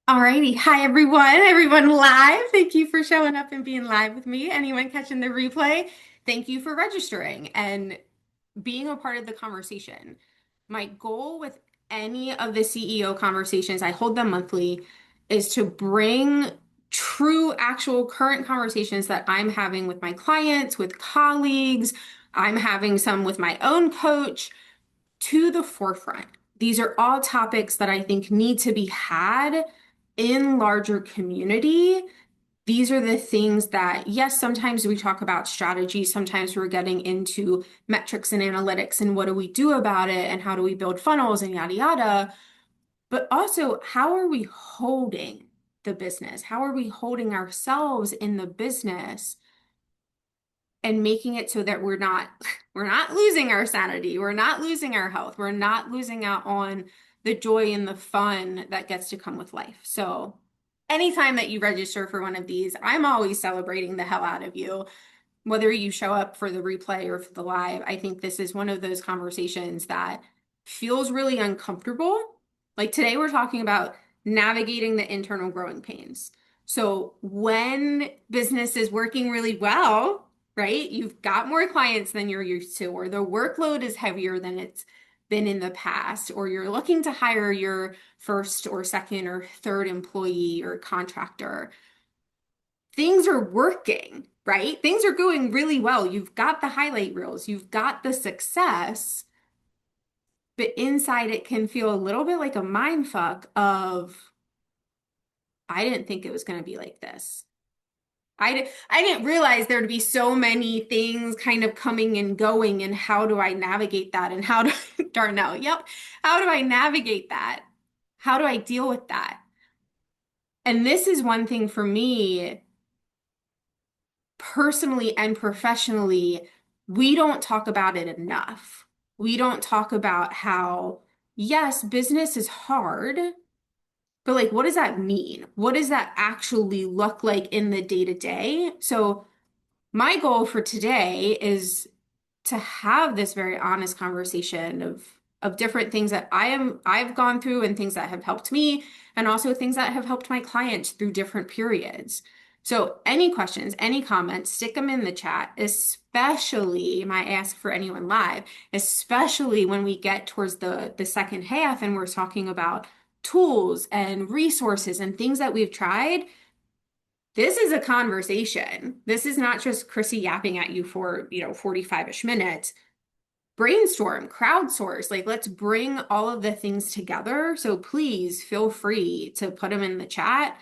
Alrighty. Hi, everyone live. Thank you for showing up and being live with me. Anyone catching the replay, thank you for registering and being a part of the conversation. My goal with any of the CEO conversations, I hold them monthly, is to bring true, actual, current conversations that I'm having with my clients, with colleagues. I'm having some with my own coach to the forefront. These are all topics that I think need to be had in larger community. These are the things that, yes, sometimes we talk about strategy, sometimes we're getting into metrics and analytics and what do we do about it and how do we build funnels and yada yada. But also, how are we holding the business? How are we holding ourselves in the business and making it so that we're not losing our sanity, we're not losing our health, we're not losing out on the joy and the fun that gets to come with life. So anytime that you register for one of these, I'm always celebrating the hell out of you. Whether you show up for the replay or for the live, I think this is one of those conversations that feels really uncomfortable. Like today, we're talking about navigating the internal growing pains. So when business is working really well, right? You've got more clients than you're used to, or the workload is heavier than it's been in the past, or you're looking to hire your first or second or third employee or contractor. Things are working, right? Things are going really well. You've got the highlight reels, you've got the success, but inside it can feel a little bit like a mind fuck of, I didn't think it was going to be like this. I didn't realize there'd be so many things kind of coming and going, and how do I navigate that? And how do, Darnell, yep, how do I navigate that? How do I deal with that? And this is one thing for me, personally and professionally, we don't talk about it enough. We don't talk about how, yes, business is hard, but like, what does that mean? What does that actually look like in the day to day? So, my goal for today is to have this very honest conversation of different things that I've gone through and things that have helped me and also things that have helped my clients through different periods. So any questions, any comments, stick them in the chat, especially my ask for anyone live, especially when we get towards the second half and we're talking about tools and resources and things that we've tried. This is a conversation. This is not just Chrissy yapping at you for, 45-ish minutes. Brainstorm, crowdsource, like let's bring all of the things together. So please feel free to put them in the chat.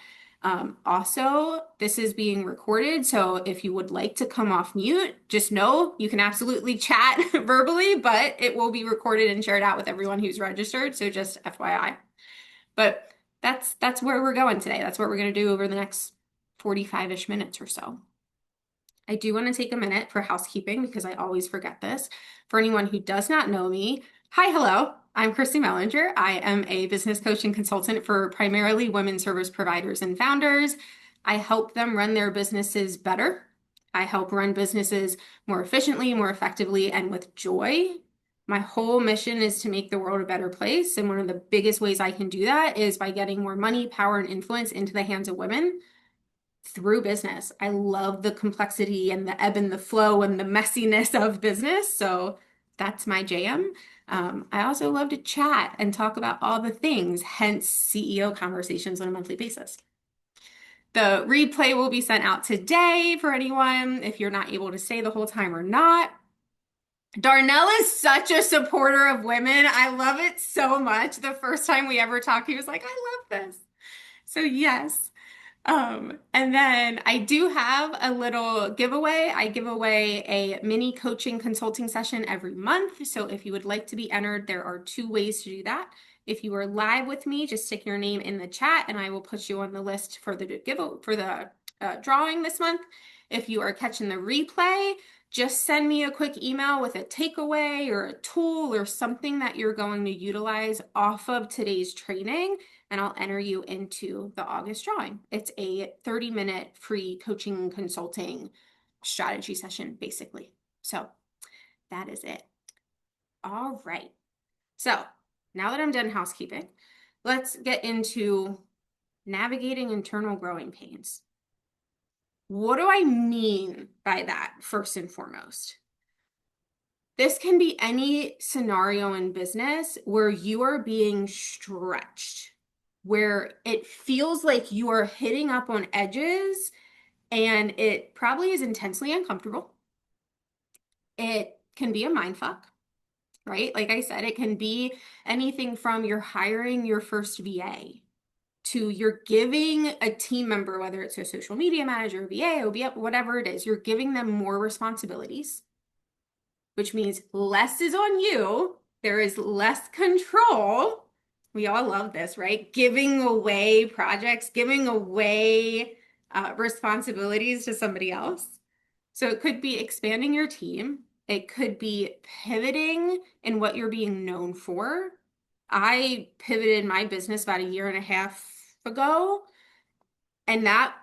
Also, this is being recorded. So if you would like to come off mute, just know you can absolutely chat verbally, but it will be recorded and shared out with everyone who's registered. So just FYI. But that's where we're going today. That's what we're going to do over the next 45-ish minutes or so. I do want to take a minute for housekeeping because I always forget this. For anyone who does not know me, hi, hello. I'm Christy Mellinger. I am a business coach and consultant for primarily women service providers and founders. I help them run their businesses better. I help run businesses more efficiently, more effectively, and with joy. My whole mission is to make the world a better place. And one of the biggest ways I can do that is by getting more money, power, and influence into the hands of women through business. I love the complexity and the ebb and the flow and the messiness of business. So that's my jam. I also love to chat and talk about all the things, hence CEO conversations on a monthly basis. The replay will be sent out today for anyone if you're not able to stay the whole time or not. Darnell is such a supporter of women. I love it so much. The first time we ever talked, he was like, I love this. So yes. And then I do have a little giveaway. I give away a mini coaching consulting session every month. So if you would like to be entered, there are two ways to do that. If you are live with me, just stick your name in the chat and I will put you on the list for the drawing this month. If you are catching the replay, just send me a quick email with a takeaway or a tool or something that you're going to utilize off of today's training, and I'll enter you into the August drawing. It's a 30-minute free coaching consulting strategy session, basically. So that is it. All right. So now that I'm done housekeeping, let's get into navigating internal growing pains. What do I mean by that, first and foremost? This can be any scenario in business where you are being stretched, where it feels like you are hitting up on edges and it probably is intensely uncomfortable. It can be a mind fuck, right? Like I said, it can be anything from you're hiring your first VA to you're giving a team member, whether it's a social media manager, VA, OBM, whatever it is, you're giving them more responsibilities, which means less is on you. There is less control. We all love this, right? Giving away projects, giving away responsibilities to somebody else. So it could be expanding your team. It could be pivoting in what you're being known for. I pivoted my business about a year and a half ago, and that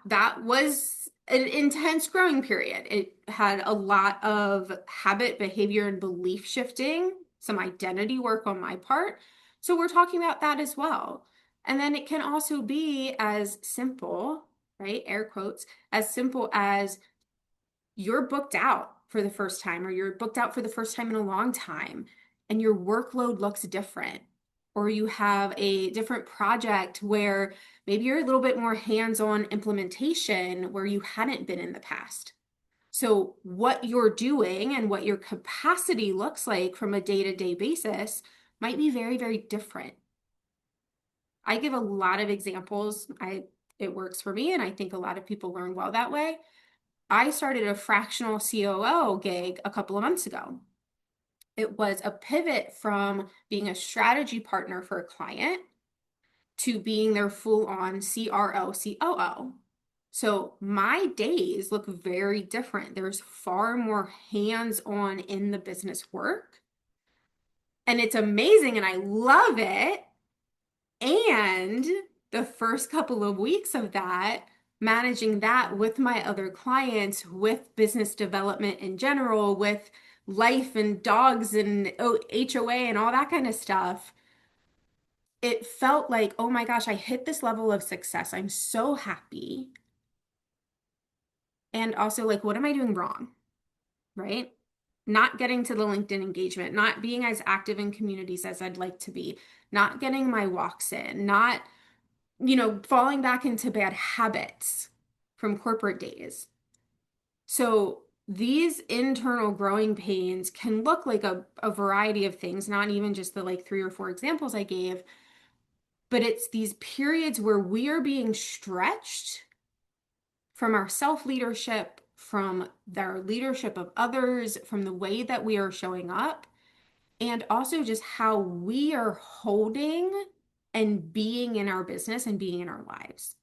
was an intense growing period. It had a lot of habit, behavior, and belief shifting, some identity work on my part. So we're talking about that as well. And then it can also be as simple, right? Air quotes, as simple as you're booked out for the first time, or you're booked out for the first time in a long time, and your workload looks different, or you have a different project where maybe you're a little bit more hands-on implementation where you hadn't been in the past. So, what you're doing and what your capacity looks like from a day-to-day basis might be very, very different. I give a lot of examples. It works for me, and I think a lot of people learn well that way. I started a fractional COO gig a couple of months ago. It was a pivot from being a strategy partner for a client to being their full-on CRO, COO. So my days look very different. There's far more hands-on in the business work. And it's amazing and I love it. And the first couple of weeks of that, managing that with my other clients, with business development in general, with life and dogs and HOA and all that kind of stuff, it felt like, oh my gosh, I hit this level of success. I'm so happy. And also, like, what am I doing wrong? Right? Not getting to the LinkedIn engagement, not being as active in communities as I'd like to be, not getting my walks in, not falling back into bad habits from corporate days. So these internal growing pains can look like a variety of things, not even just the like 3 or 4 examples I gave, but it's these periods where we are being stretched from our self-leadership, from our leadership of others, from the way that we are showing up, and also just how we are holding and being in our business and being in our lives.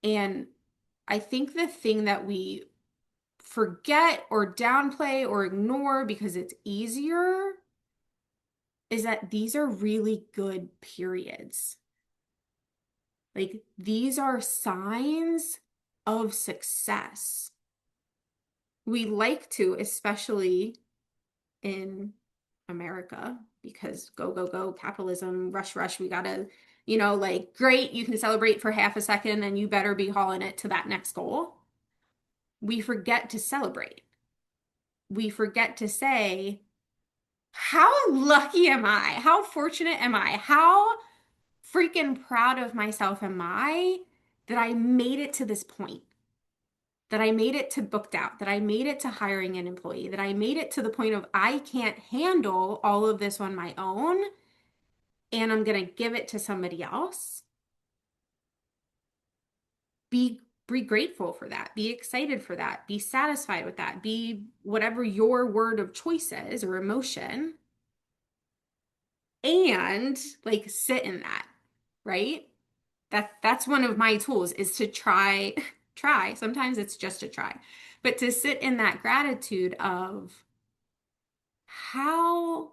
And I think the thing that we forget or downplay or ignore because it's easier is that these are really good periods. Like these are signs of success. We like to, especially in America, because go, go, go, capitalism, rush, rush, we gotta, like, great, you can celebrate for half a second and you better be hauling it to that next goal. We forget to celebrate. We forget to say, how lucky am I? How fortunate am I? How freaking proud of myself am I that I made it to this point? That I made it to booked out, that I made it to hiring an employee, that I made it to the point of I can't handle all of this on my own and I'm going to give it to somebody else. Be grateful for that. Be excited for that. Be satisfied with that. Be whatever your word of choice is or emotion, and like sit in that, right? That's one of my tools is to try try. Sometimes it's just a try. But to sit in that gratitude of how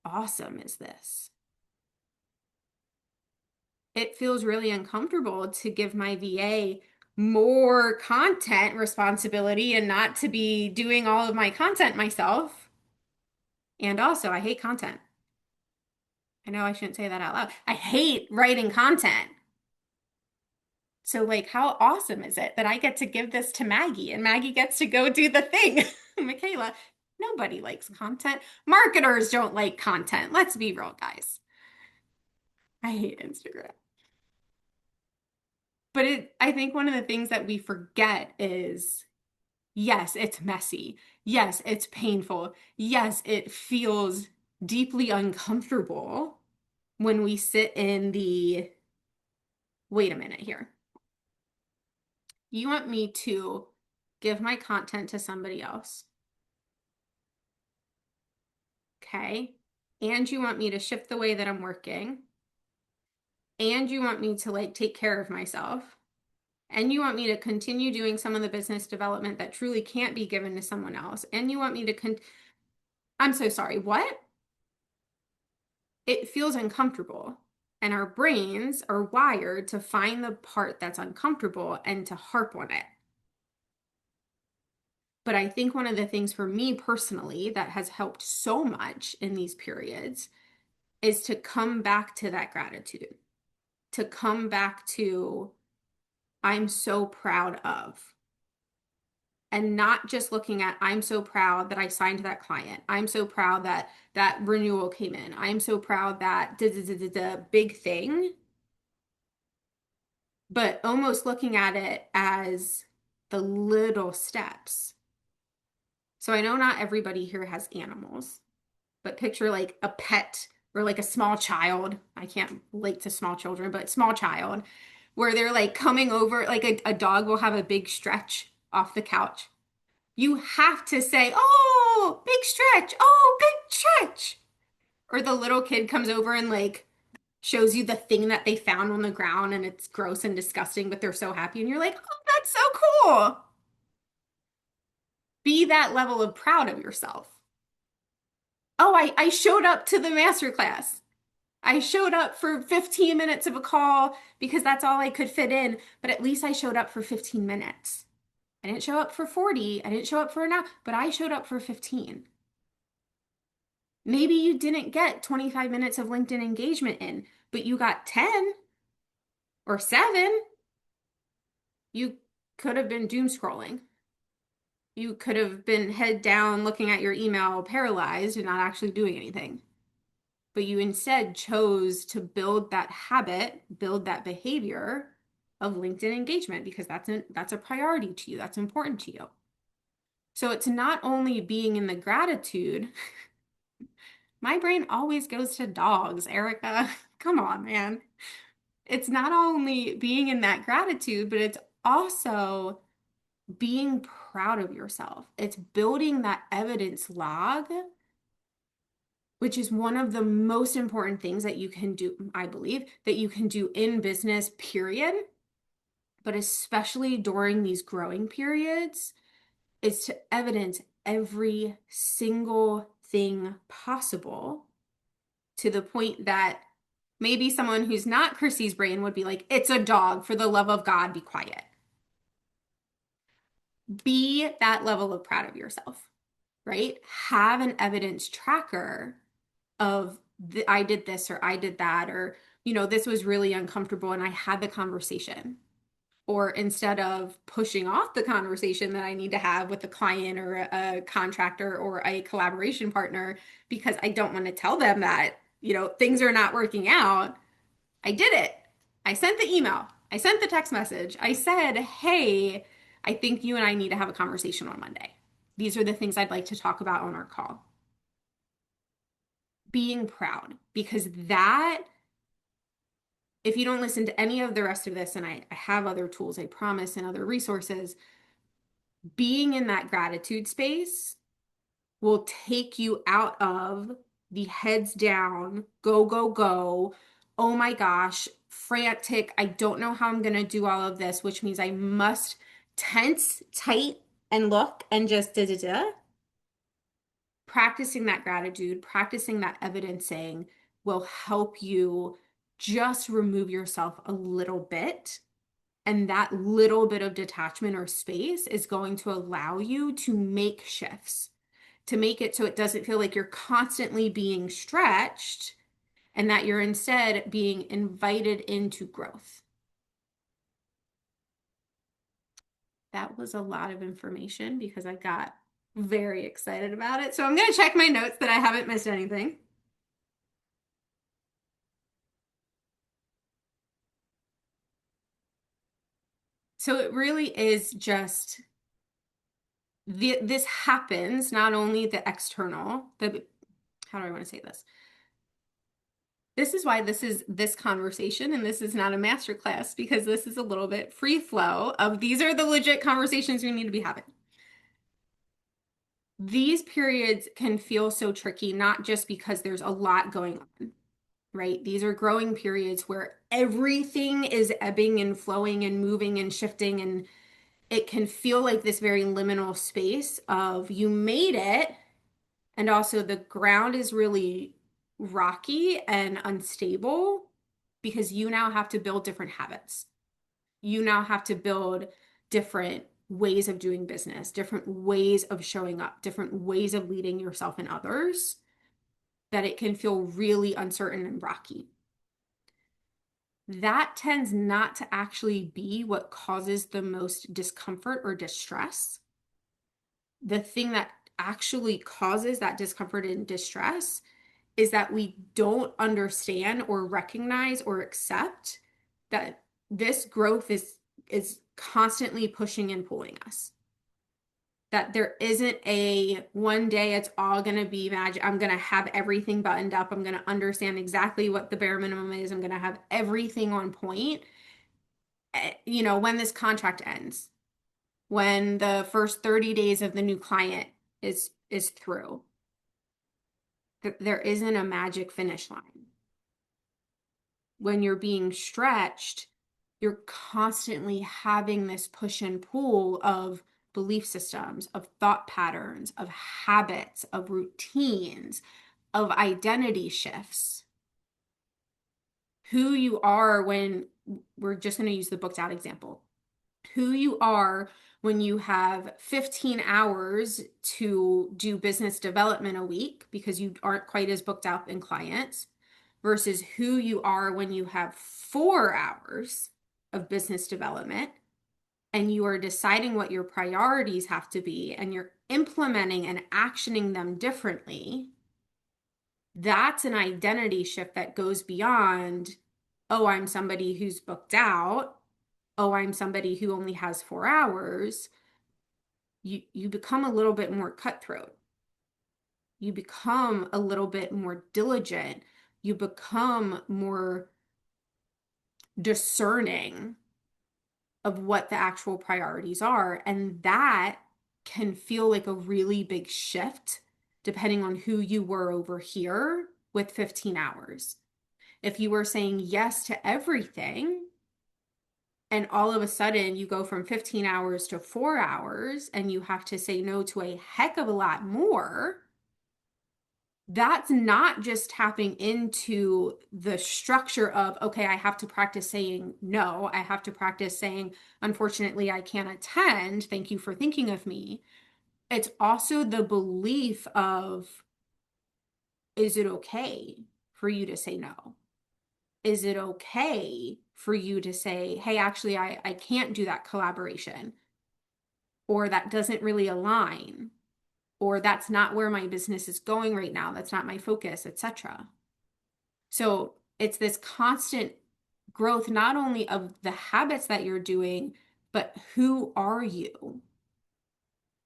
awesome is this? It feels really uncomfortable to give my VA more content responsibility and not to be doing all of my content myself. And also, I hate content. I know I shouldn't say that out loud. I hate writing content. So, like, how awesome is it that I get to give this to Maggie and Maggie gets to go do the thing? Michaela, nobody likes content. Marketers don't like content. Let's be real, guys. I hate Instagram. But I think one of the things that we forget is yes, it's messy. Yes, it's painful. Yes, it feels deeply uncomfortable when we sit in the wait a minute here. You want me to give my content to somebody else, okay? And you want me to shift the way that I'm working, and you want me to like take care of myself, and you want me to continue doing some of the business development that truly can't be given to someone else, and you want me to I'm so sorry, what? It feels uncomfortable. And our brains are wired to find the part that's uncomfortable and to harp on it. But I think one of the things for me personally that has helped so much in these periods is to come back to that gratitude, to come back to, I'm so proud of, and not just looking at, I'm so proud that I signed that client. I'm so proud that that renewal came in. I'm so proud that the big thing, but almost looking at it as the little steps. So I know not everybody here has animals, but picture like a pet or like a small child. I can't relate to small children, but small child where they're like coming over, like a dog will have a big stretch off the couch. You have to say, oh, big stretch. Oh, big stretch. Or the little kid comes over and like shows you the thing that they found on the ground and it's gross and disgusting, but they're so happy. And you're like, oh, that's so cool. Be that level of proud of yourself. Oh, I showed up to the master class. I showed up for 15 minutes of a call because that's all I could fit in, but at least I showed up for 15 minutes. I didn't show up for 40. I didn't show up for an hour, but I showed up for 15. Maybe you didn't get 25 minutes of LinkedIn engagement in, but you got 10 or 7. You could have been doom scrolling. You could have been head down looking at your email paralyzed and not actually doing anything. But you instead chose to build that habit, build that behavior of LinkedIn engagement because that's a priority to you. That's important to you. So it's not only being in the gratitude. My brain always goes to dogs, Erica. Come on, man. It's not only being in that gratitude, but it's also being proud of yourself. It's building that evidence log, which is one of the most important things that you can do, I believe, that you can do in business, period. But especially during these growing periods, is to evidence every single thing possible to the point that maybe someone who's not Chrissy's brain would be like, it's a dog, for the love of God, be quiet. Be that level of proud of yourself, right? Have an evidence tracker of I did this or I did that, or, this was really uncomfortable and I had the conversation. Or instead of pushing off the conversation that I need to have with a client or a contractor or a collaboration partner because I don't want to tell them that, things are not working out, I did it. I sent the email. I sent the text message. I said, hey, I think you and I need to have a conversation on Monday. These are the things I'd like to talk about on our call. Being proud, because that, if you don't listen to any of the rest of this, and I have other tools, I promise, and other resources, being in that gratitude space will take you out of the heads down, go, go, go. Oh my gosh, frantic. I don't know how I'm going to do all of this, which means I must tense, tight, and look and just da da da. Practicing that gratitude, practicing that evidencing will help you just remove yourself a little bit. And that little bit of detachment or space is going to allow you to make shifts, to make it so it doesn't feel like you're constantly being stretched and that you're instead being invited into growth. That was a lot of information because I got very excited about it. So I'm going to check my notes that I haven't missed anything. So it really is just this happens, not only the external, the how do I want to say this? This is why this is this conversation and this is not a master class because this is a little bit free flow of these are the legit conversations we need to be having. These periods can feel so tricky, not just because there's a lot going on, right? These are growing periods where everything is ebbing and flowing and moving and shifting, and it can feel like this very liminal space of you made it, and also the ground is really rocky and unstable because you now have to build different habits. You now have to build different ways of doing business, different ways of showing up, different ways of leading yourself and others, that it can feel really uncertain and rocky. That tends not to actually be what causes the most discomfort or distress. The thing that actually causes that discomfort and distress is that we don't understand or recognize or accept that this growth is constantly pushing and pulling us. That there isn't a one day it's all going to be magic. I'm going to have everything buttoned up. I'm going to understand exactly what the bare minimum is. I'm going to have everything on point. When this contract ends, when the first 30 days of the new client is through, there isn't a magic finish line. When you're being stretched, you're constantly having this push and pull of belief systems, of thought patterns, of habits, of routines, of identity shifts. Who you are when we're just going to use the booked out example. Who you are when you have 15 hours to do business development a week because you aren't quite as booked out in clients versus who you are when you have 4 hours of business development and you are deciding what your priorities have to be and you're implementing and actioning them differently. That's an identity shift that goes beyond, oh, I'm somebody who's booked out. Oh, I'm somebody who only has 4 hours. You become a little bit more cutthroat. You become a little bit more diligent. You become more discerning of what the actual priorities are. And that can feel like a really big shift depending on who you were over here with 15 hours. If you were saying yes to everything, and all of a sudden you go from 15 hours to 4 hours and you have to say no to a heck of a lot more, that's not just tapping into the structure of, okay, I have to practice saying no. I have to practice saying, unfortunately, I can't attend. Thank you for thinking of me. It's also the belief of, is it okay for you to say no? Is it okay for you to say, hey, actually, I can't do that collaboration, or that doesn't really align, or that's not where my business is going right now. That's not my focus, etc. So it's this constant growth, not only of the habits that you're doing, but who are you?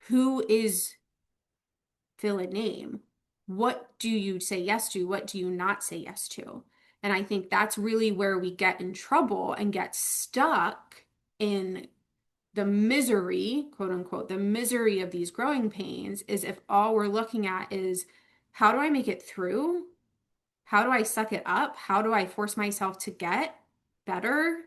Who is fill a name? What do you say yes to? What do you not say yes to? And I think that's really where we get in trouble and get stuck in the misery, quote unquote, the misery of these growing pains is if all we're looking at is how do I make it through? How do I suck it up? How do I force myself to get better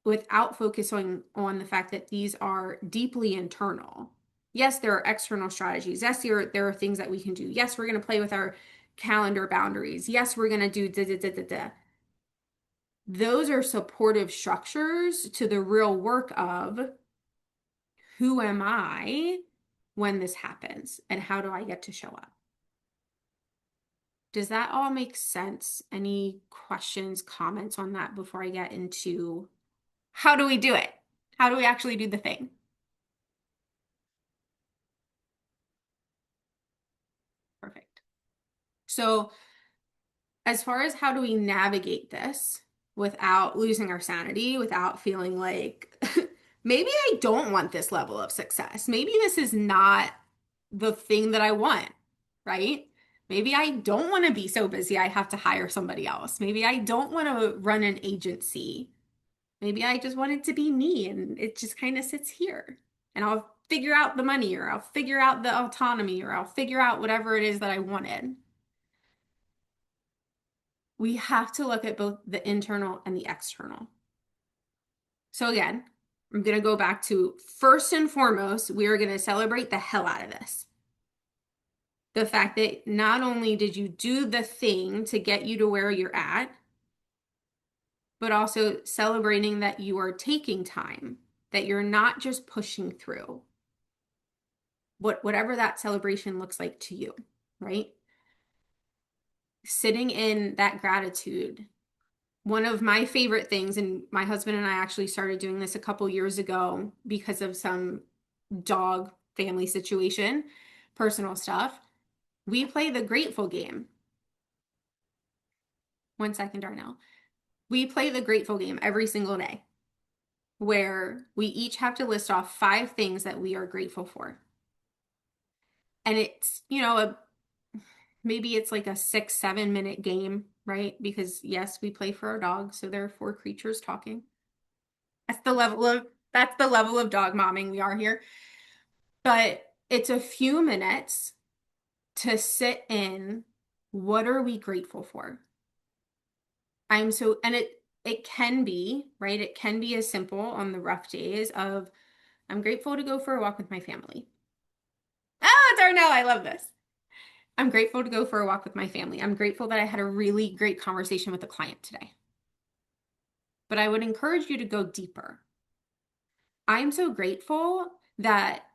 without focusing on the fact that these are deeply internal? Yes, there are external strategies. Yes, there are things that we can do. Yes, we're going to play with our calendar boundaries. Yes, we're going to do da da da da da. Those are supportive structures to the real work of who am I when this happens and how do I get to show up? Does that all make sense? Any questions, comments on that before I get into how do we do it? How do we actually do the thing? Perfect. So, as far as how do we navigate this without losing our sanity, without feeling like maybe I don't want this level of success. Maybe this is not the thing that I want, right? Maybe I don't want to be so busy I have to hire somebody else. Maybe I don't want to run an agency. Maybe I just want it to be me and it just kind of sits here. And I'll figure out the money or I'll figure out the autonomy or I'll figure out whatever it is that I wanted. We have to look at both the internal and the external. So again, I'm going to go back to first and foremost, we are going to celebrate the hell out of this. The fact that not only did you do the thing to get you to where you're at, but also celebrating that you are taking time, that you're not just pushing through. Whatever that celebration looks like to you, right? Sitting in that gratitude. One of my favorite things, and my husband and I actually started doing this a couple years ago because of some dog family situation, personal stuff. We play the grateful game. One second, Darnell. We play the grateful game every single day, where we each have to list off 5 things that we are grateful for. And it's, maybe it's like a 6, 7 minute game, right? Because yes, we play for our dog, so there are 4 creatures talking. That's the level of that's the level of dog momming we are here. But it's a few minutes to sit in what are we grateful for? And it can be, right? It can be as simple on the rough days of I'm grateful to go for a walk with my family. Ah, Darnell, I love this. I'm grateful to go for a walk with my family. I'm grateful that I had a really great conversation with a client today. But I would encourage you to go deeper. I'm so grateful that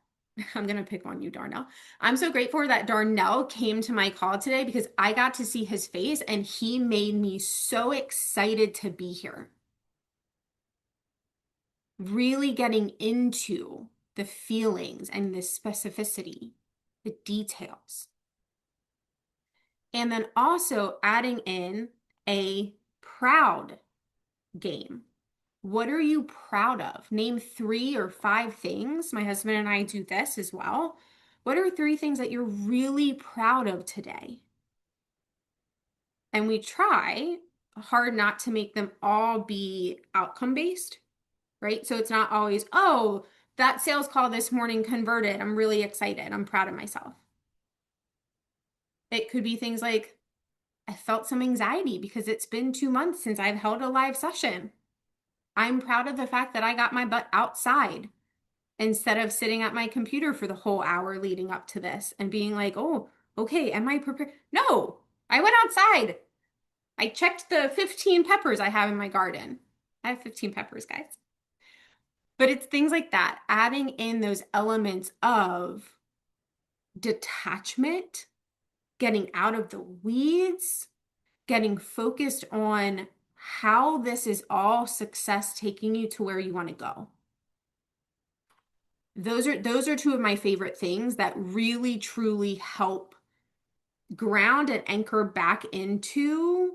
I'm going to pick on you, Darnell. I'm so grateful that Darnell came to my call today because I got to see his face and he made me so excited to be here. Really getting into the feelings and the specificity, the details. And then also adding in a proud game. What are you proud of? Name 3 or 5 things. My husband and I do this as well. What are 3 things that you're really proud of today? And we try hard not to make them all be outcome based, right? So it's not always, oh, that sales call this morning converted. I'm really excited. I'm proud of myself. It could be things like, I felt some anxiety because it's been 2 months since I've held a live session. I'm proud of the fact that I got my butt outside instead of sitting at my computer for the whole hour leading up to this and being like, oh, okay, am I prepared? No, I went outside. I checked the 15 peppers I have in my garden. I have 15 peppers, guys. But it's things like that, adding in those elements of detachment, getting out of the weeds, getting focused on how this is all success taking you to where you want to go. Those are 2 of my favorite things that really truly help ground and anchor back into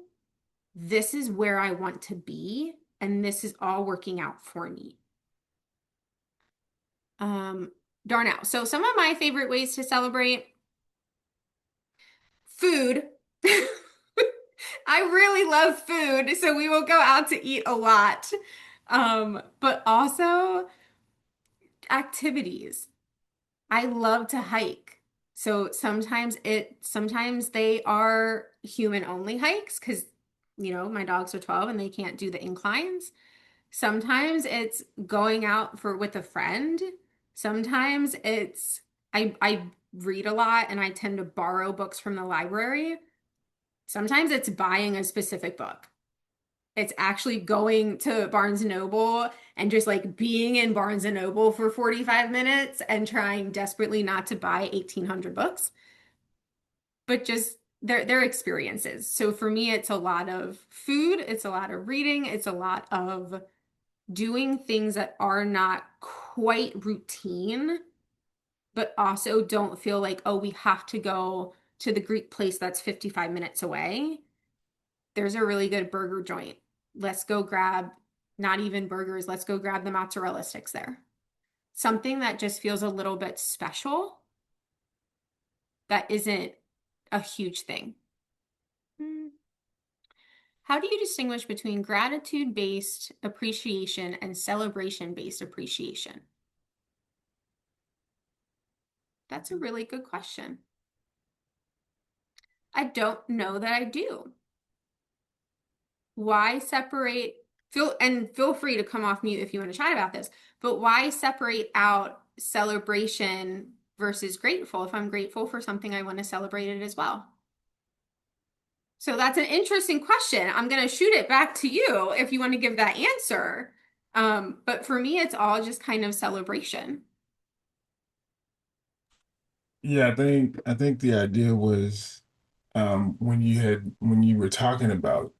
this is where I want to be and this is all working out for me. Darnell. So some of my favorite ways to celebrate food. I really love food, so we will go out to eat a lot. But also activities. I love to hike. So sometimes they are human only hikes because my dogs are 12 and they can't do the inclines. Sometimes it's going out for with a friend. Sometimes it's I read a lot and I tend to borrow books from the library. Sometimes it's buying a specific book. It's actually going to Barnes and Noble and just like being in Barnes and Noble for 45 minutes and trying desperately not to buy 1,800 books, but just their experiences. So for me, it's a lot of food, it's a lot of reading, it's a lot of doing things that are not quite routine, but also don't feel like, oh, we have to go to the Greek place that's 55 minutes away. There's a really good burger joint. Let's go grab, not even burgers, let's go grab the mozzarella sticks there. Something that just feels a little bit special that isn't a huge thing. Hmm. How do you distinguish between gratitude-based appreciation and celebration-based appreciation? That's a really good question. I don't know that I do. Why separate, feel free to come off mute if you want to chat about this, but why separate out celebration versus grateful? If I'm grateful for something, I want to celebrate it as well. So that's an interesting question. I'm going to shoot it back to you if you want to give that answer. But for me, it's all just kind of celebration. Yeah, I think the idea was when you were talking about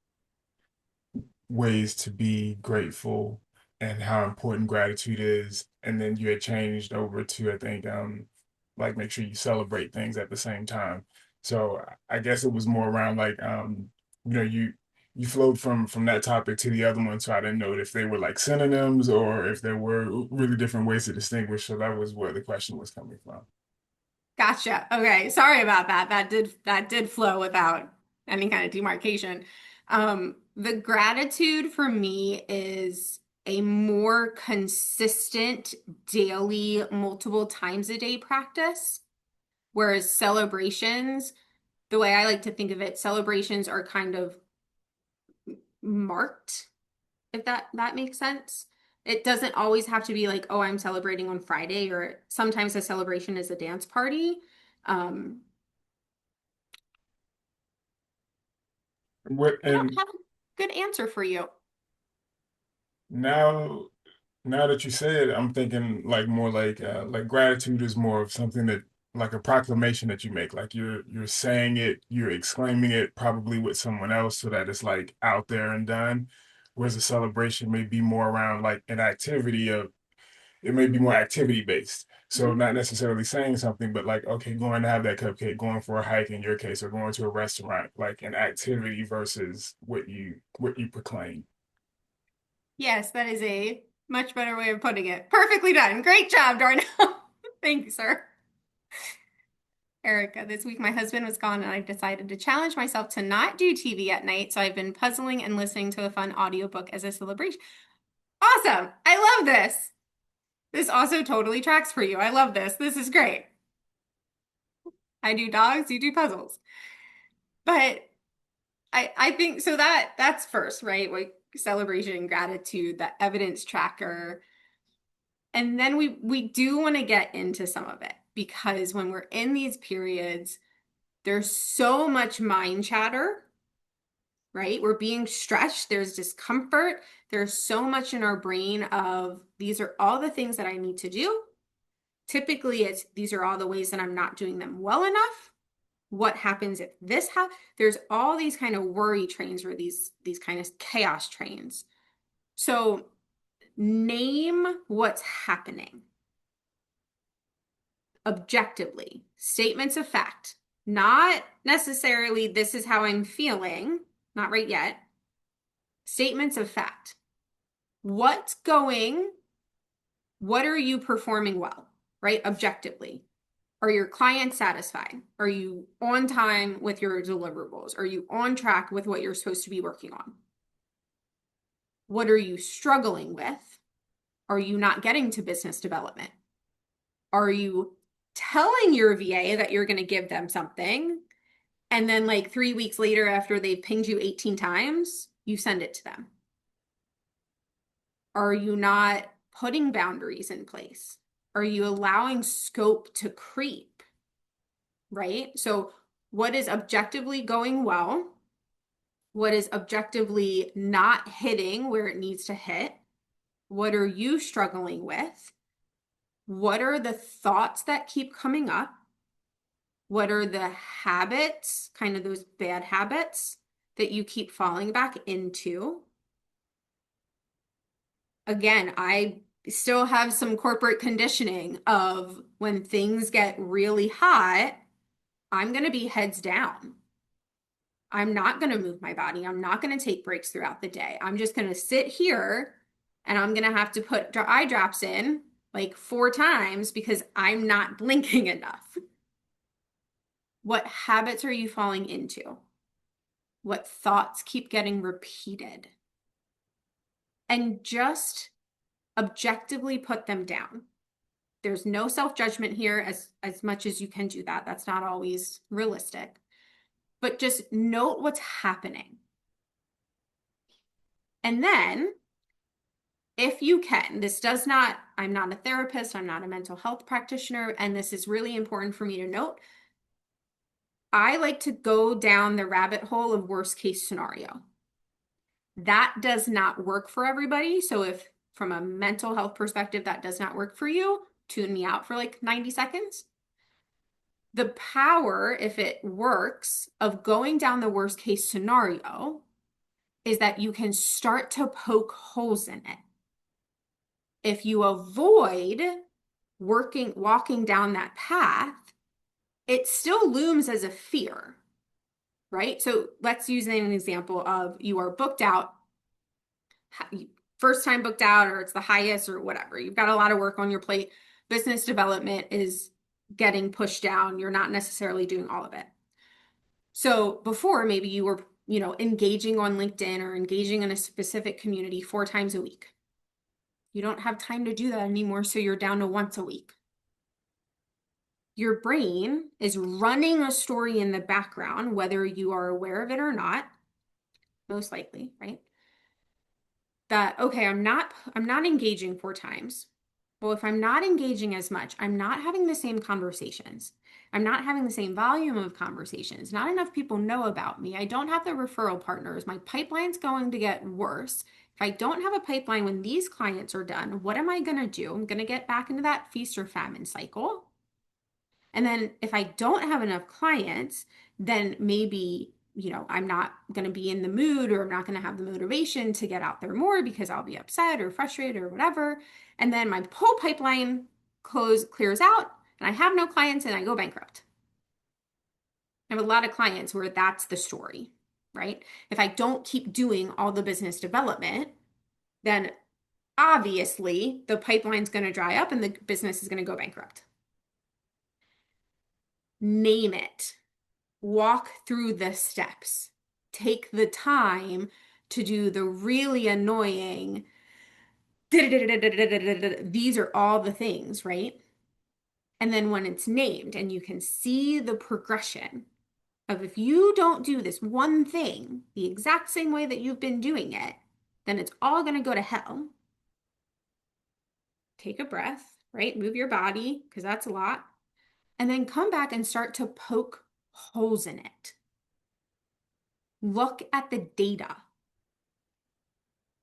ways to be grateful and how important gratitude is, and then you had changed over to I think like make sure you celebrate things at the same time. So I guess it was more around like you know you flowed from that topic to the other one, so I didn't know if they were like synonyms or if there were really different ways to distinguish. So that was where the question was coming from. Gotcha. Okay. Sorry about that. That did flow without any kind of demarcation. The gratitude for me is a more consistent daily, multiple times a day practice, whereas celebrations, the way I like to think of it, celebrations are kind of marked, if that makes sense. It doesn't always have to be like, oh, I'm celebrating on Friday, or sometimes a celebration is a dance party. Um, What I don't and have a good answer for you. now Now that you say it, I'm thinking like more like gratitude is more of something that like a proclamation that you make. Like you're saying it, you're exclaiming it probably with someone else so that it's like out there and done. Whereas a celebration may be more around like an activity of it may be more activity based. So Mhm. not necessarily saying something, but like, okay, going to have that cupcake, going for a hike in your case, or going to a restaurant, like an activity versus what you proclaim. Yes, that is a much better way of putting it. Perfectly done. Great job, Darnell. Thank you, sir. Erica, this week my husband was gone and I decided to challenge myself to not do TV at night, so I've been puzzling and listening to a fun audiobook as a celebration. Awesome. I love this. This also totally tracks for you. I love this. This is great. I do dogs, you do puzzles. But I think so that's first, right? Like celebration, gratitude, that evidence tracker. And then we do want to get into some of it because when we're in these periods, there's so much mind chatter, right? We're being stretched, there's discomfort, there's so much in our brain of these are all the things that I need to do. Typically, it's these are all the ways that I'm not doing them well enough. What happens if this happens? There's all these kind of worry trains or these kind of chaos trains. So name what's happening objectively, statements of fact, not necessarily this is how I'm feeling, not right yet. Statements of fact. What's going, what are you performing well, right? Objectively. Are your clients satisfied? Are you on time with your deliverables? Are you on track with what you're supposed to be working on? What are you struggling with? Are you not getting to business development? Are you telling your VA that you're going to give them something? And then, like 3 weeks later, after they've pinged you 18 times, you send it to them. Are you not putting boundaries in place? Are you allowing scope to creep? Right? So, what is objectively going well? What is objectively not hitting where it needs to hit? What are you struggling with? What are the thoughts that keep coming up? What are the habits, kind of those bad habits that you keep falling back into? again, I still have some corporate conditioning of when things get really hot, I'm going to be heads down. I'm not going to move my body. I'm not going to take breaks throughout the day. I'm just going to sit here and I'm going to have to put eye drops in like 4 times because I'm not blinking enough. What habits are you falling into? What thoughts keep getting repeated? And just objectively put them down. There's no self-judgment here as much as you can do that. That's not always realistic. But just note what's happening. And then if you can, this does not, I'm not a therapist, I'm not a mental health practitioner, and this is really important for me to note. I like to go down the rabbit hole of worst case scenario. That does not work for everybody. So if from a mental health perspective that does not work for you, tune me out for like 90 seconds. The power, if it works, of going down the worst case scenario is that you can start to poke holes in it. If you avoid walking down that path, it still looms as a fear, right? So let's use an example of you are booked out, first time booked out, or it's the highest or whatever. You've got a lot of work on your plate. Business development is getting pushed down. You're not necessarily doing all of it. So before, maybe you were, engaging on LinkedIn or engaging in a specific community 4 times a week. You don't have time to do that anymore, so you're down to once a week. Your brain is running a story in the background, whether you are aware of it or not, most likely, right? That, okay, I'm not engaging 4 times. Well, if I'm not engaging as much, I'm not having the same conversations. I'm not having the same volume of conversations. Not enough people know about me. I don't have the referral partners. My pipeline's going to get worse. If I don't have a pipeline when these clients are done, what am I going to do? I'm going to get back into that feast or famine cycle. And then if I don't have enough clients, then maybe, I'm not going to be in the mood or I'm not going to have the motivation to get out there more because I'll be upset or frustrated or whatever. And then my whole pipeline clears out and I have no clients and I go bankrupt. I have a lot of clients where that's the story, right? If I don't keep doing all the business development, then obviously the pipeline's going to dry up and the business is going to go bankrupt. Name it. Walk through the steps. Take the time to do the really annoying, these are all the things, right? And then when it's named and you can see the progression of if you don't do this one thing the exact same way that you've been doing it, then it's all going to go to hell. Take a breath, right? Move your body because that's a lot. And then come back and start to poke holes in it. Look at the data.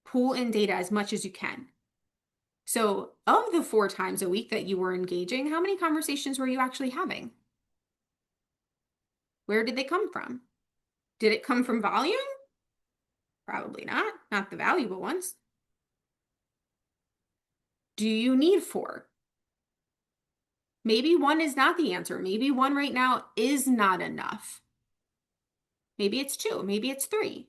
Pull in data as much as you can. So, of the 4 times a week that you were engaging, how many conversations were you actually having? Where did they come from? Did it come from volume? Probably not the valuable ones. Do you need 4? Maybe 1 is not the answer. Maybe 1 right now is not enough. Maybe it's 2, maybe it's 3.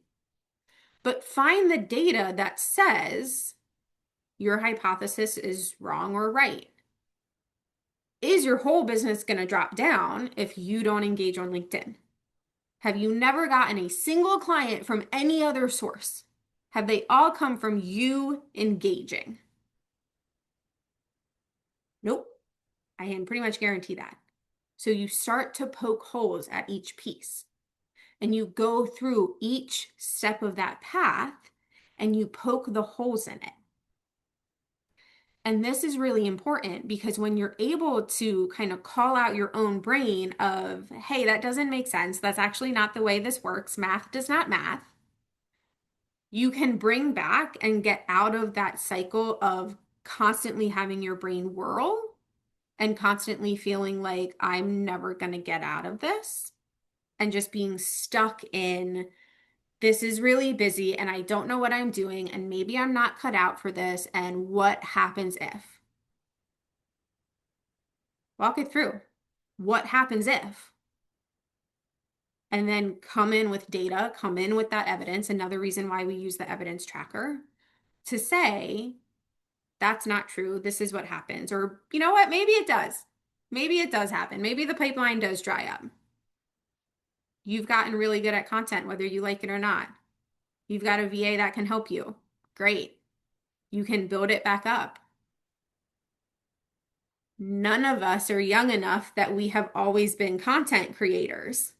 But find the data that says your hypothesis is wrong or right. Is your whole business going to drop down if you don't engage on LinkedIn? Have you never gotten a single client from any other source? Have they all come from you engaging? Nope. I can pretty much guarantee that. So you start to poke holes at each piece and you go through each step of that path and you poke the holes in it. And this is really important because when you're able to kind of call out your own brain of, hey, that doesn't make sense. That's actually not the way this works. Math does not math. You can bring back and get out of that cycle of constantly having your brain whirl and constantly feeling like I'm never going to get out of this and just being stuck in This is really busy and I don't know what I'm doing, and maybe I'm not cut out for this. And what happens if? Walk it through. What happens if? And then come in with data, come in with that evidence. Another reason why we use the evidence tracker to say, that's not true. This is what happens. Or, you know what? Maybe it does. Maybe it does happen. Maybe the pipeline does dry up. You've gotten really good at content, whether you like it or not. You've got a VA that can help you. Great. You can build it back up. None of us are young enough that we have always been content creators.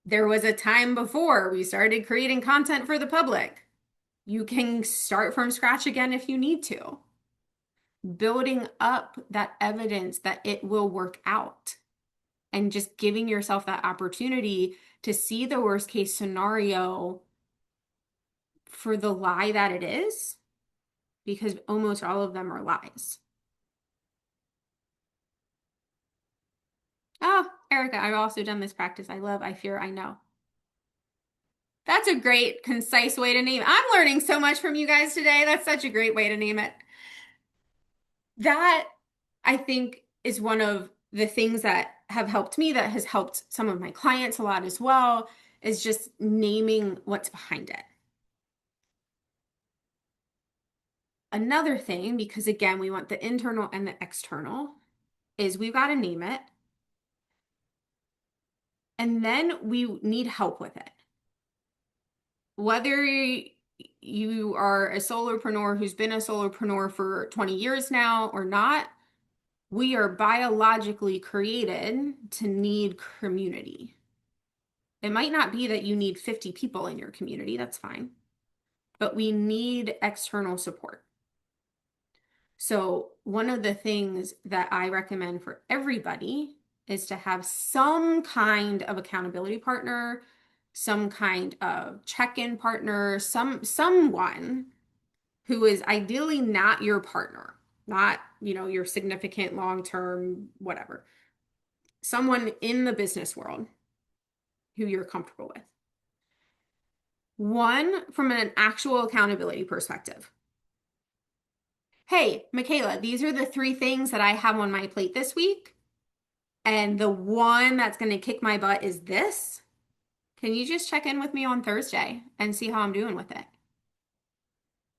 There was a time before we started creating content for the public. You can start from scratch again if you need to. Building up that evidence that it will work out and just giving yourself that opportunity to see the worst case scenario for the lie that it is, because almost all of them are lies. Oh, Erica, I've also done this practice. I love, I fear, I know. That's a great, concise way to name it. I'm learning so much from you guys today. That's such a great way to name it. That, I think, is one of the things that have helped me, that has helped some of my clients a lot as well, is just naming what's behind it. Another thing, because again, we want the internal and the external, is we've got to name it. And then we need help with it. Whether you are a solopreneur who's been a solopreneur for 20 years now or not, we are biologically created to need community. It might not be that you need 50 people in your community, that's fine, but we need external support. So, one of the things that I recommend for everybody is to have some kind of accountability partner, some kind of check-in partner, someone who is ideally not your partner, not, your significant long-term whatever. Someone in the business world who you're comfortable with. One, from an actual accountability perspective. Hey, Michaela, these are the 3 things that I have on my plate this week. And the one that's going to kick my butt is this. Can you just check in with me on Thursday and see how I'm doing with it?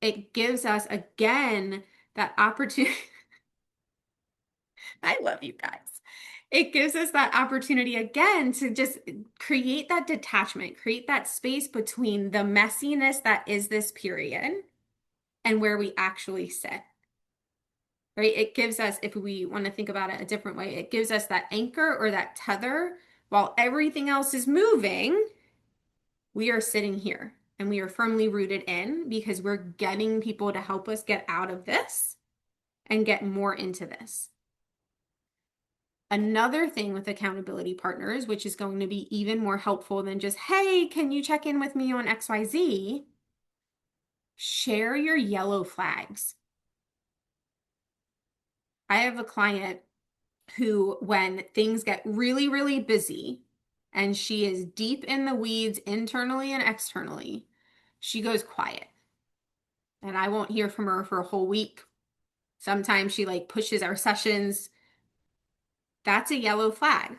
It gives us, again, that opportunity. I love you guys. It gives us that opportunity again to just create that detachment, create that space between the messiness that is this period and where we actually sit. Right? It gives us, if we want to think about it a different way, it gives us that anchor or that tether while everything else is moving. We are sitting here and we are firmly rooted in because we're getting people to help us get out of this and get more into this. Another thing with accountability partners, which is going to be even more helpful than just, hey, can you check in with me on XYZ? Share your yellow flags. I have a client who, when things get really, really busy and she is deep in the weeds internally and externally, she goes quiet. And I won't hear from her for a whole week. Sometimes she like pushes our sessions. That's a yellow flag.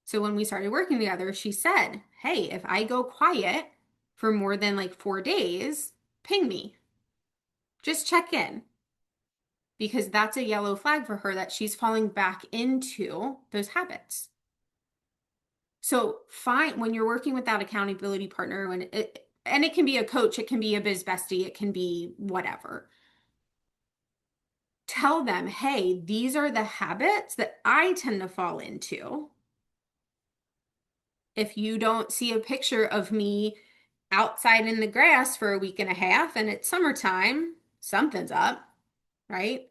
So when we started working together, she said, hey, if I go quiet for more than like 4 days, ping me. Just check in. Because that's a yellow flag for her that she's falling back into those habits. So find when you're working with that accountability partner, and it can be a coach, it can be a biz bestie, it can be whatever. Tell them, hey, these are the habits that I tend to fall into. If you don't see a picture of me outside in the grass for a week and a half and it's summertime, something's up, right?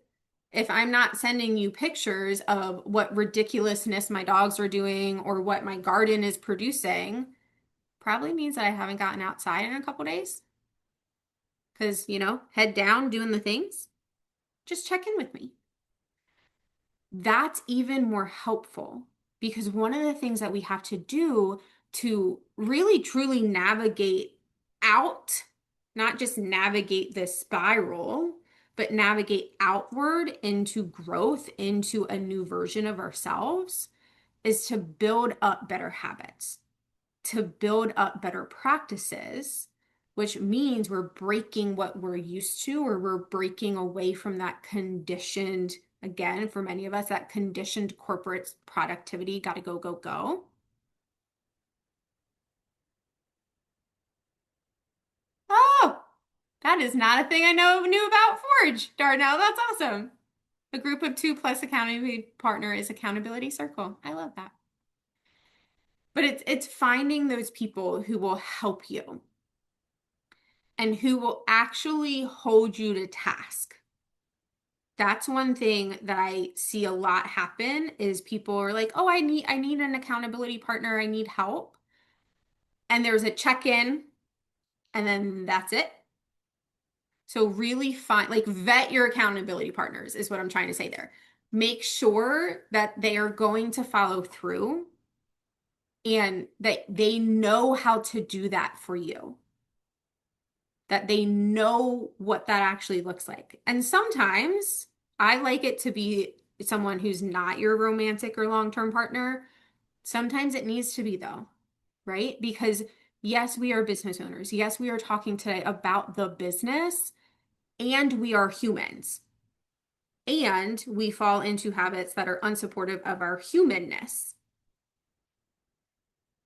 If I'm not sending you pictures of what ridiculousness my dogs are doing or what my garden is producing, probably means that I haven't gotten outside in a couple days. Because, head down doing the things. Just check in with me. That's even more helpful because one of the things that we have to do to really truly navigate out, not just navigate this spiral, but navigate outward into growth, into a new version of ourselves, is to build up better habits, to build up better practices, which means we're breaking what we're used to, or we're breaking away from that conditioned, again, for many of us, that conditioned corporate productivity, got to go, go, go. Oh, that is not a thing I knew about Forge. Darnell, that's awesome. A group of two plus accountability partner is accountability circle. I love that. But it's finding those people who will help you and who will actually hold you to task. That's one thing that I see a lot happen is people are like, "Oh, I need an accountability partner. I need help." And there's a check-in and then that's it. So really find, like, vet your accountability partners is what I'm trying to say there. Make sure that they are going to follow through and that they know how to do that for you, that they know what that actually looks like. And sometimes I like it to be someone who's not your romantic or long-term partner. Sometimes it needs to be, though, right? Because yes, we are business owners. Yes, we are talking today about the business, and we are humans. And we fall into habits that are unsupportive of our humanness.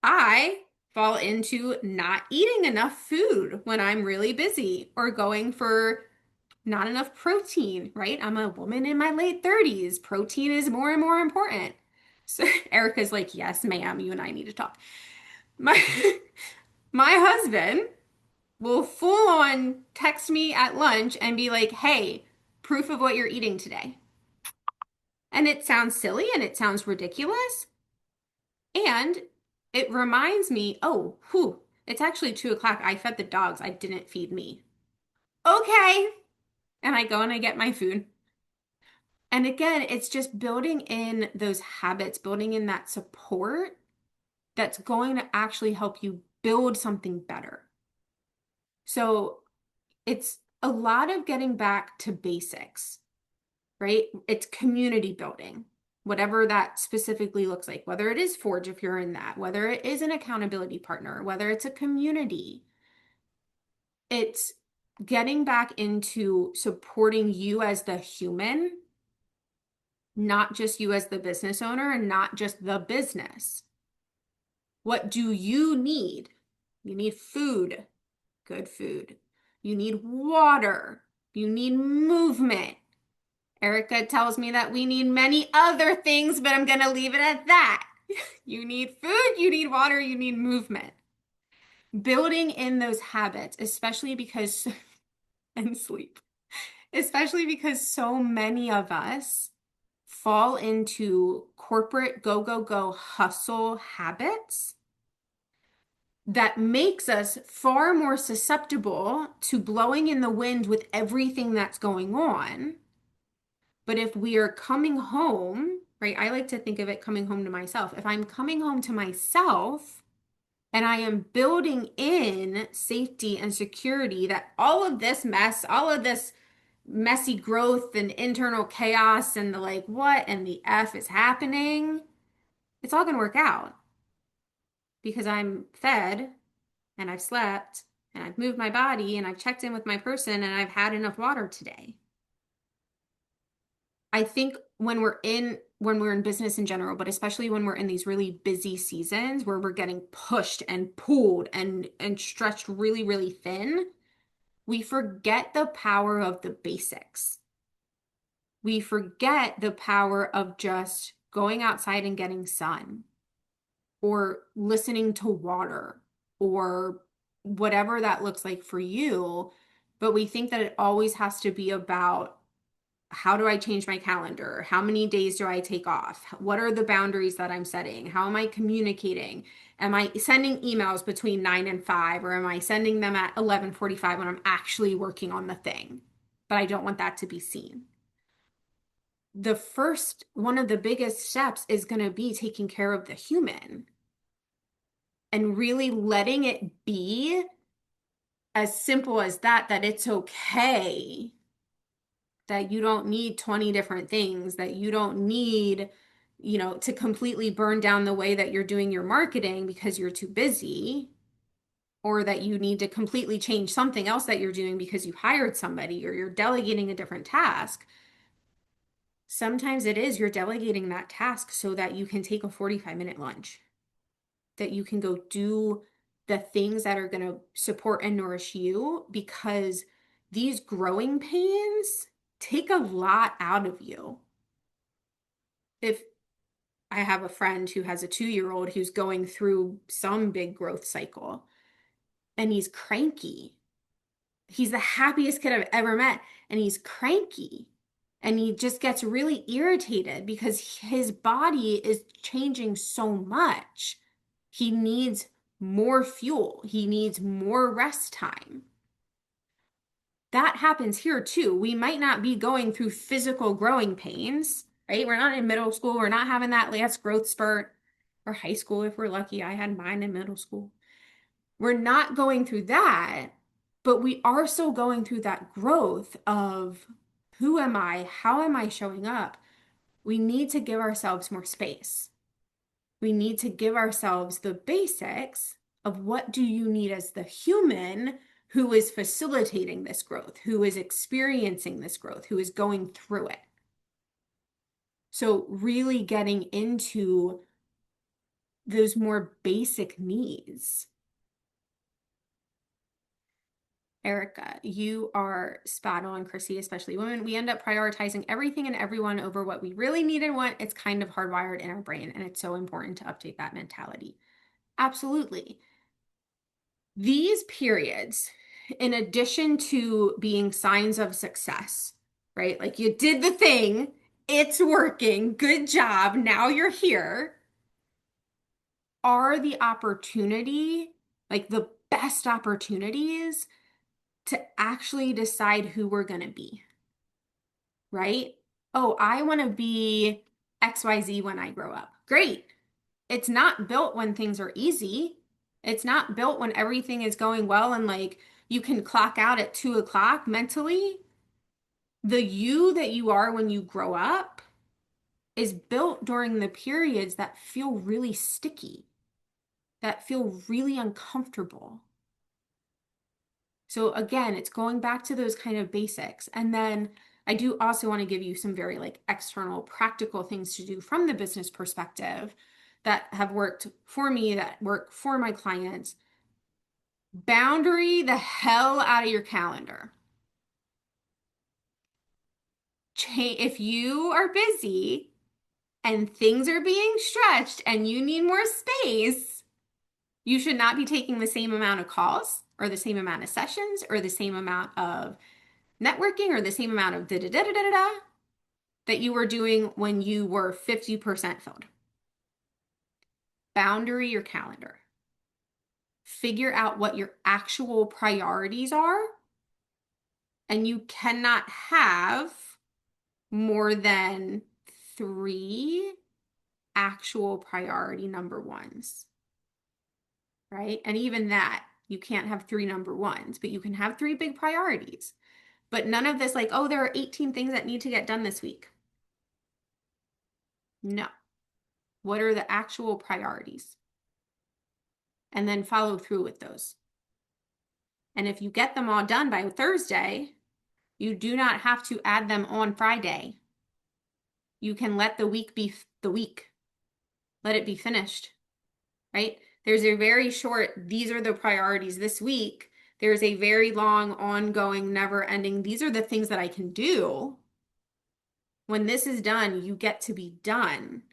I fall into not eating enough food when I'm really busy or going for not enough protein, right? I'm a woman in my late 30s. Protein is more and more important. So Erica's like, yes, ma'am, you and I need to talk. My my husband will full on text me at lunch and be like, hey, proof of what you're eating today. And it sounds silly and it sounds ridiculous. And it reminds me, oh, whew, it's actually 2 o'clock. I fed the dogs. I didn't feed me. Okay. And I go and I get my food. And again, it's just building in those habits, building in that support that's going to actually help you build something better. So it's a lot of getting back to basics, right? It's community building, whatever that specifically looks like, whether it is Forge, if you're in that, whether it is an accountability partner, whether it's a community. It's getting back into supporting you as the human, not just you as the business owner and not just the business. What do you need? You need food, good food. You need water. You need movement. Erica tells me that we need many other things, but I'm going to leave it at that. You need food, you need water, you need movement. Building in those habits, especially because, and sleep, especially because so many of us fall into corporate go, go, go hustle habits that makes us far more susceptible to blowing in the wind with everything that's going on. But if we are coming home, right, I like to think of it coming home to myself. If I'm coming home to myself and I am building in safety and security, that all of this mess, all of this messy growth and internal chaos and the like, what and the F is happening, it's all going to work out because I'm fed and I've slept and I've moved my body and I've checked in with my person and I've had enough water today. I think when we're in business in general, but especially when we're in these really busy seasons where we're getting pushed and pulled and stretched really, really thin, we forget the power of the basics. We forget the power of just going outside and getting sun or listening to water or whatever that looks like for you. But we think that it always has to be about how do I change my calendar? How many days do I take off? What are the boundaries that I'm setting? How am I communicating? Am I sending emails between 9 and 5 or am I sending them at 11:45 when I'm actually working on the thing? But I don't want that to be seen. The first one of the biggest steps is going to be taking care of the human. and really letting it be as simple as that, that it's okay, that you don't need 20 different things, that you don't need, to completely burn down the way that you're doing your marketing because you're too busy, or that you need to completely change something else that you're doing because you hired somebody or you're delegating a different task. Sometimes it is you're delegating that task so that you can take a 45-minute lunch, that you can go do the things that are going to support and nourish you, because these growing pains take a lot out of you. If I have a friend who has a 2-year old who's going through some big growth cycle and he's cranky. He's the happiest kid I've ever met, and he's cranky. And he just gets really irritated because his body is changing so much. He needs more fuel, he needs more rest time. That happens here too. We might not be going through physical growing pains, right? We're not in middle school, we're not having that last growth spurt, or high school if we're lucky. I had mine in middle school. We're not going through that, but we are still going through that growth of who am I? How am I showing up? We need to give ourselves more space. We need to give ourselves the basics of what do you need as the human who is facilitating this growth, who is experiencing this growth, who is going through it. So really getting into those more basic needs. Erica, you are spot on, Chrissy, especially women. We end up prioritizing everything and everyone over what we really need and want. It's kind of hardwired in our brain, and it's so important to update that mentality. Absolutely. These periods, in addition to being signs of success, right? Like you did the thing, it's working, good job, now you're here, are the opportunity, like the best opportunities to actually decide who we're going to be, right? Oh, I want to be XYZ when I grow up. Great. It's not built when things are easy. It's not built when everything is going well and like you can clock out at 2 o'clock mentally. The you that you are when you grow up is built during the periods that feel really sticky, that feel really uncomfortable. So again, it's going back to those kind of basics. And then I do also want to give you some very like external practical things to do from the business perspective that have worked for me, that work for my clients. Boundary the hell out of your calendar. If you are busy and things are being stretched and you need more space, you should not be taking the same amount of calls or the same amount of sessions or the same amount of networking or the same amount of da da da da da da that you were doing when you were 50% filled. Boundary your calendar. Figure out what your actual priorities are, and you cannot have more than 3 actual priority number ones, right? And even that, you can't have 3 number ones, but you can have 3 big priorities. But none of this like, oh, there are 18 things that need to get done this week. No. What are the actual priorities? And then follow through with those. And if you get them all done by Thursday, you do not have to add them on Friday. You can let the week be the week. Let it be finished, right? There's a very short, these are the priorities this week. There's a very long, ongoing, never ending, these are the things that I can do. When this is done, you get to be done.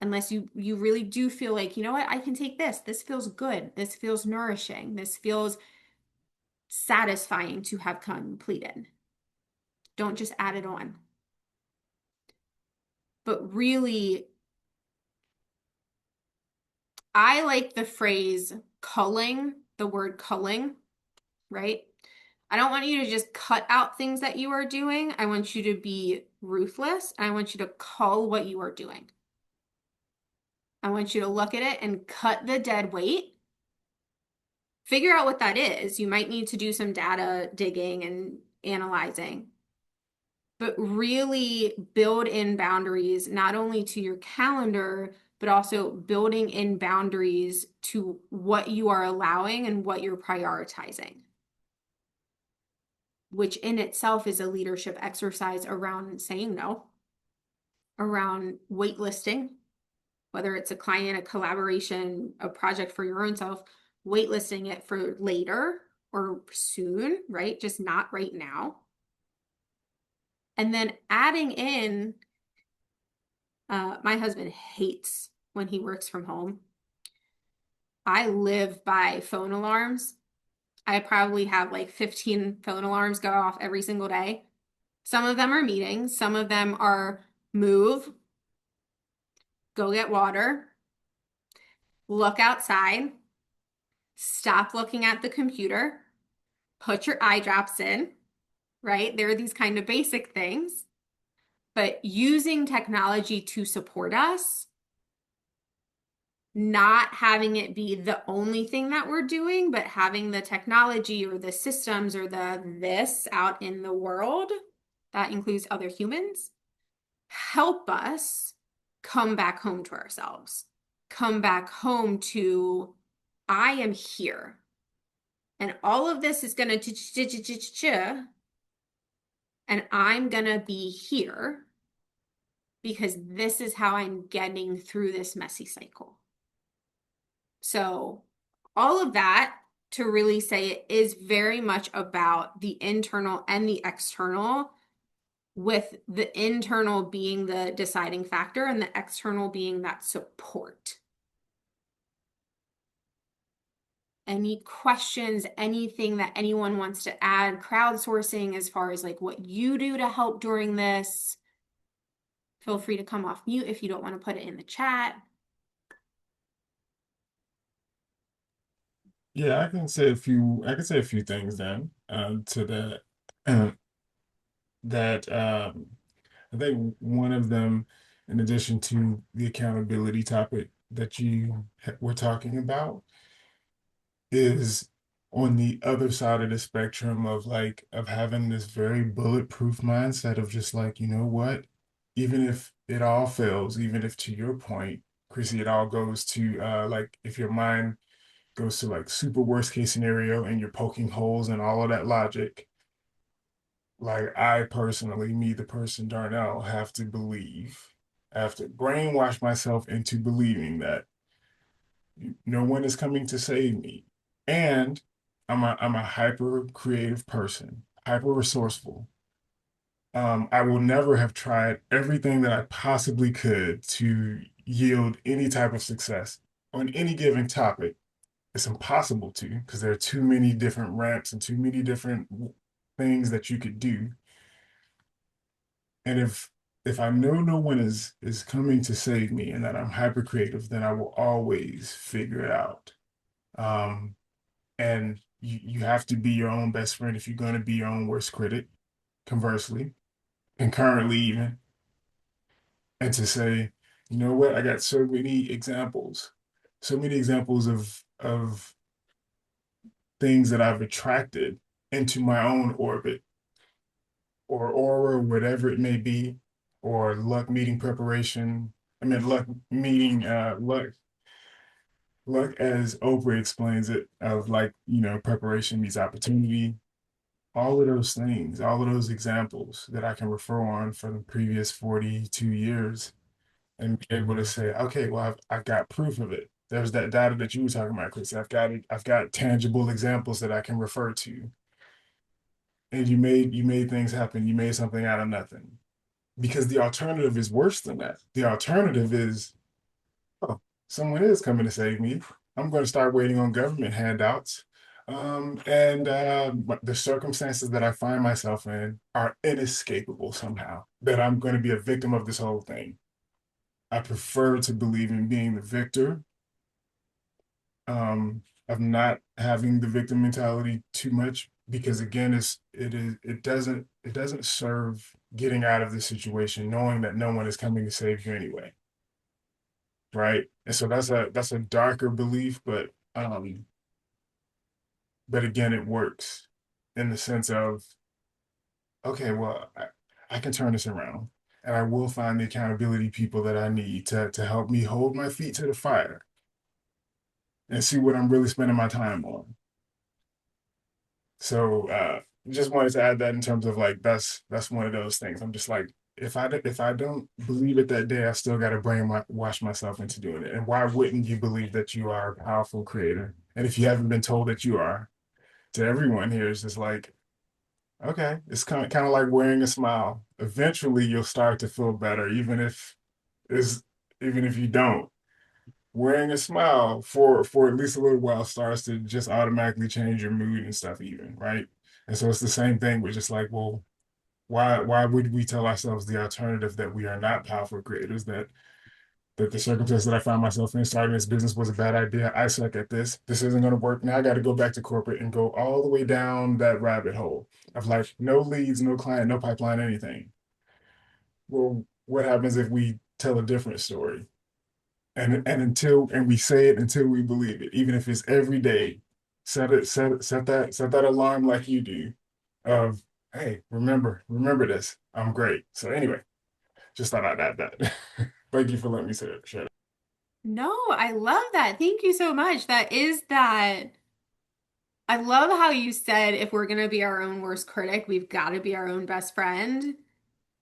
Unless you really do feel like, you know what, I can take this. This feels good. This feels nourishing. This feels satisfying to have completed. Don't just add it on. But really, I like the phrase culling, the word culling, right? I don't want you to just cut out things that you are doing. I want you to be ruthless. And I want you to cull what you are doing. I want you to look at it and cut the dead weight. Figure out what that is. You might need to do some data digging and analyzing, but really build in boundaries, not only to your calendar, but also building in boundaries to what you are allowing and what you're prioritizing, which in itself is a leadership exercise around saying no, around waitlisting, whether it's a client, a collaboration, a project for your own self, waitlisting it for later or soon, right? Just not right now. And then adding in, my husband hates when he works from home. I live by phone alarms. I probably have like 15 phone alarms go off every single day. Some of them are meetings, some of them are move, go get water, look outside, stop looking at the computer, put your eye drops in, right? There are these kind of basic things, but using technology to support us, not having it be the only thing that we're doing, but having the technology or the systems or the this out in the world that includes other humans help us come back home to ourselves, come back home to I am here. And all of this is going to, and I'm going to be here because this is how I'm getting through this messy cycle. So, all of that to really say it is very much about the internal and the external, with the internal being the deciding factor and the external being that support. Any questions, anything that anyone wants to add, crowdsourcing as far as like what you do to help during this, feel free to come off mute if you don't want to put it in the chat. Yeah, I can say a few things then to that. Um, that I think one of them, in addition to the accountability topic that you were talking about, is on the other side of the spectrum of like of having this very bulletproof mindset of just like, you know what? Even if it all fails, even if to your point, Chrissy, it all goes to like if your mind goes to like super worst case scenario and you're poking holes in all of that logic, like I personally, me, the person Darnell, have to believe, I have to brainwash myself into believing that no one is coming to save me. And I'm a hyper creative person, hyper resourceful. I will never have tried everything that I possibly could to yield any type of success on any given topic. It's impossible to because there are too many different ramps and too many different things that you could do. And if I know no one is coming to save me and that I'm hyper creative, then I will always figure it out. Um, and you have to be your own best friend if you're going to be your own worst critic, conversely, concurrently even, and to say, you know what, I got so many examples of things that I've attracted into my own orbit or aura, whatever it may be, or luck meeting preparation. I mean, luck as Oprah explains it, of like, preparation meets opportunity. All of those things, all of those examples that I can refer on from the previous 42 years and be able to say, okay, well, I've got proof of it. There's that data that you were talking about, Chris. I've got it. I've got tangible examples that I can refer to. And you made things happen. You made something out of nothing. Because the alternative is worse than that. The alternative is, oh, someone is coming to save me. I'm going to start waiting on government handouts. But the circumstances that I find myself in are inescapable somehow, that I'm going to be a victim of this whole thing. I prefer to believe in being the victor, of not having the victim mentality too much, because again, it doesn't serve getting out of the situation knowing that no one is coming to save you anyway. right? And so that's a darker belief, but again, it works in the sense of, okay, well, I can turn this around, and I will find the accountability people that I need to help me hold my feet to the fire and see what I'm really spending my time on. So just wanted to add that in terms of like that's one of those things. I'm just like, if I don't believe it that day, I still got to wash myself into doing it. And why wouldn't you believe that you are a powerful creator? And if you haven't been told that you are, to everyone here, it's just like, okay, it's kind of like wearing a smile. Eventually, you'll start to feel better, it's even if you don't. Wearing a smile for at least a little while starts to just automatically change your mood and stuff, even, right? And so it's the same thing. We're just like, well, why would we tell ourselves the alternative that we are not powerful creators, that the circumstance that I found myself in starting this business was a bad idea. I suck at this. This isn't going to work. Now I got to go back to corporate and go all the way down that rabbit hole of like no leads, no client, no pipeline, anything. Well, what happens if we tell a different story? And we say it until we believe it, even if it's every day. Set that alarm like you do of, hey, remember this. I'm great. So anyway, just thought I'd add that. Thank you for letting me share that. No, I love that. Thank you so much. That is that. I love how you said if we're going to be our own worst critic, we've got to be our own best friend.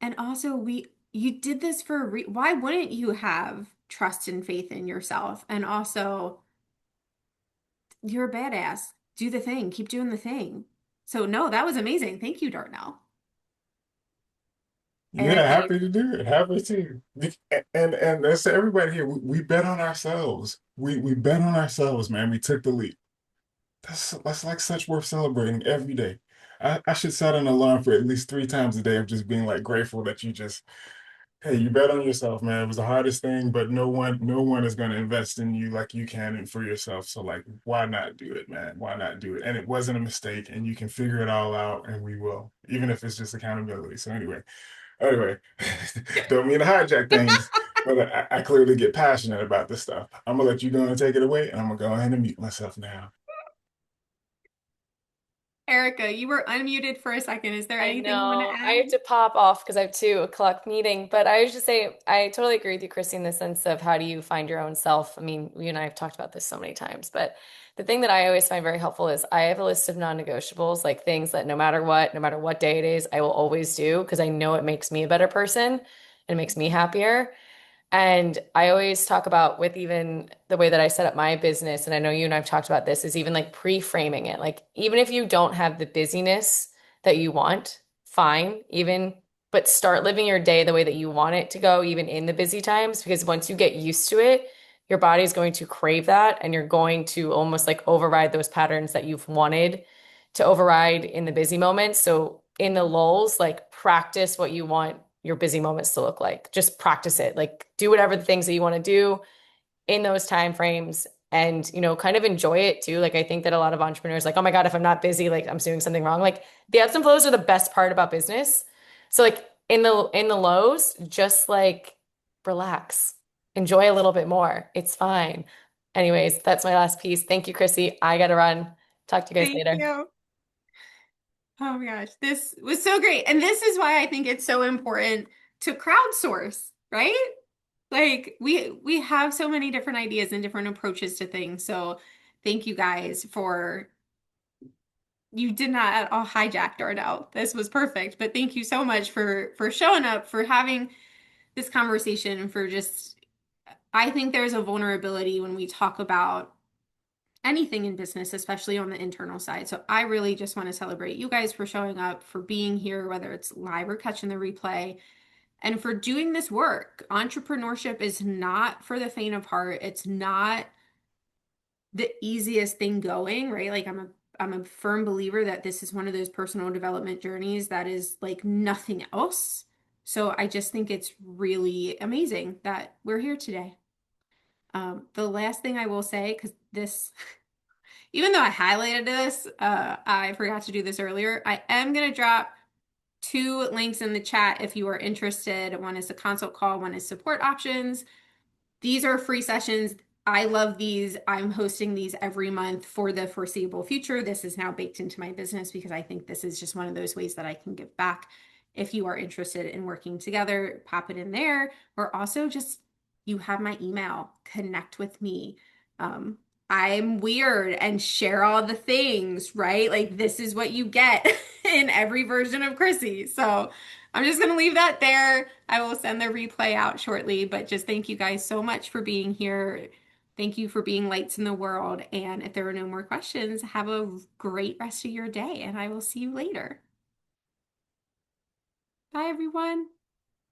And also, you did this for a re why wouldn't you have trust and faith in yourself? And also, you're a badass. Do the thing. Keep doing the thing. So no, that was amazing. Thank you, Darnell. Yeah, Erica, happy to do it. Happy to. And that's to everybody here. We bet on ourselves. We bet on ourselves, man. We took the leap. That's like such worth celebrating every day. I should set an alarm for at least 3 times a day of just being like grateful that you just, hey, you bet on yourself, man. It was the hardest thing, but no one is going to invest in you like you can and for yourself. So like, why not do it, man? Why not do it? And it wasn't a mistake, and you can figure it all out, and we will, even if it's just accountability. So anyway, don't mean to hijack things, but I clearly get passionate about this stuff. I'm gonna let you go and take it away, and I'm gonna go ahead and mute myself now. Erica, you were unmuted for a second. Is there I anything you want to know. I add? have to pop off because I have 2 o'clock meeting, but I was just say I totally agree with you, Christy, in the sense of how do you find your own self? I mean, you and I have talked about this so many times, but the thing that I always find very helpful is I have a list of non-negotiables, like things that no matter what day it is, I will always do because I know it makes me a better person and it makes me happier. And I always talk about with even the way that I set up my business, and I know you and I've talked about this, is even like pre-framing it. Like even if you don't have the busyness that you want, fine, even, but start living your day the way that you want it to go, even in the busy times, because once you get used to it, your body is going to crave that and you're going to almost like override those patterns that you've wanted to override in the busy moments. So in the lulls, like practice what you want your busy moments to look like. Just practice it. Like do whatever the things that you want to do in those time frames and kind of enjoy it too. Like I think that a lot of entrepreneurs like, oh my God, if I'm not busy, like I'm doing something wrong. Like the ebbs and flows are the best part about business. So like in the lows, just like relax. Enjoy a little bit more. It's fine. Anyways, that's my last piece. Thank you, Chrissy. I gotta run. Talk to you guys Thank later. you. Oh my gosh, this was so great. And this is why I think it's so important to crowdsource, right? Like we have so many different ideas and different approaches to things. So thank you guys for you did not at all hijack Darnell. This was perfect. But thank you so much for showing up, for having this conversation, and for just I think there's a vulnerability when we talk about anything in business, especially on the internal side. So I really just want to celebrate you guys for showing up, for being here, whether it's live or catching the replay, and for doing this work. Entrepreneurship is not for the faint of heart. It's not the easiest thing going, right? Like I'm a firm believer that this is one of those personal development journeys that is like nothing else. So I just think it's really amazing that we're here today. The last thing I will say, because this even though I highlighted this, I forgot to do this earlier. I am going to drop 2 links in the chat if you are interested. One is the consult call, one is support options. these are free sessions. I love these. I'm hosting these every month for the foreseeable future. This is now baked into my business because I think this is just one of those ways that I can give back. If you are interested in working together, pop it in there. Or also just you have my email, connect with me. Um, I'm weird and share all the things, right? Like this is what you get in every version of Chrissy. So I'm just going to leave that there. I will send the replay out shortly, but just thank you guys so much for being here. Thank you for being lights in the world. And if there are no more questions, have a great rest of your day, and I will see you later. Bye, everyone.